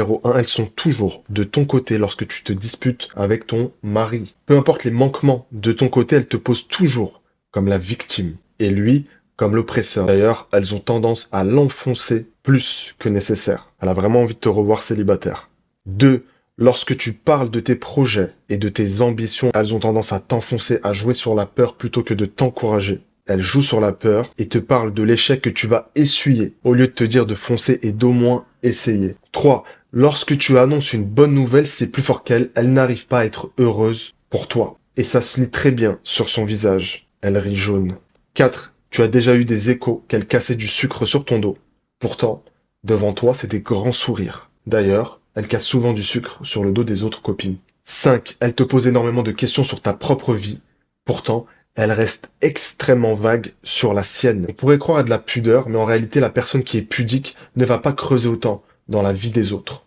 Numéro 1, elles sont toujours de ton côté lorsque tu te disputes avec ton mari. Peu importe les manquements de ton côté, elles te posent toujours comme la victime et lui comme l'oppresseur. D'ailleurs, elles ont tendance à l'enfoncer plus que nécessaire. Elle a vraiment envie de te revoir célibataire. 2. Lorsque tu parles de tes projets et de tes ambitions, elles ont tendance à t'enfoncer, à jouer sur la peur plutôt que de t'encourager. Elles jouent sur la peur et te parlent de l'échec que tu vas essuyer, au lieu de te dire de foncer et d'au moins essayer. 3. Lorsque tu annonces une bonne nouvelle, c'est plus fort qu'elle, elle n'arrive pas à être heureuse pour toi. Et ça se lit très bien sur son visage. Elle rit jaune. 4. Tu as déjà eu des échos qu'elle cassait du sucre sur ton dos. Pourtant, devant toi, c'est des grands sourires. D'ailleurs, elle casse souvent du sucre sur le dos des autres copines. 5. Elle te pose énormément de questions sur ta propre vie. Pourtant, elle reste extrêmement vague sur la sienne. On pourrait croire à de la pudeur, mais en réalité, la personne qui est pudique ne va pas creuser autant dans la vie des autres.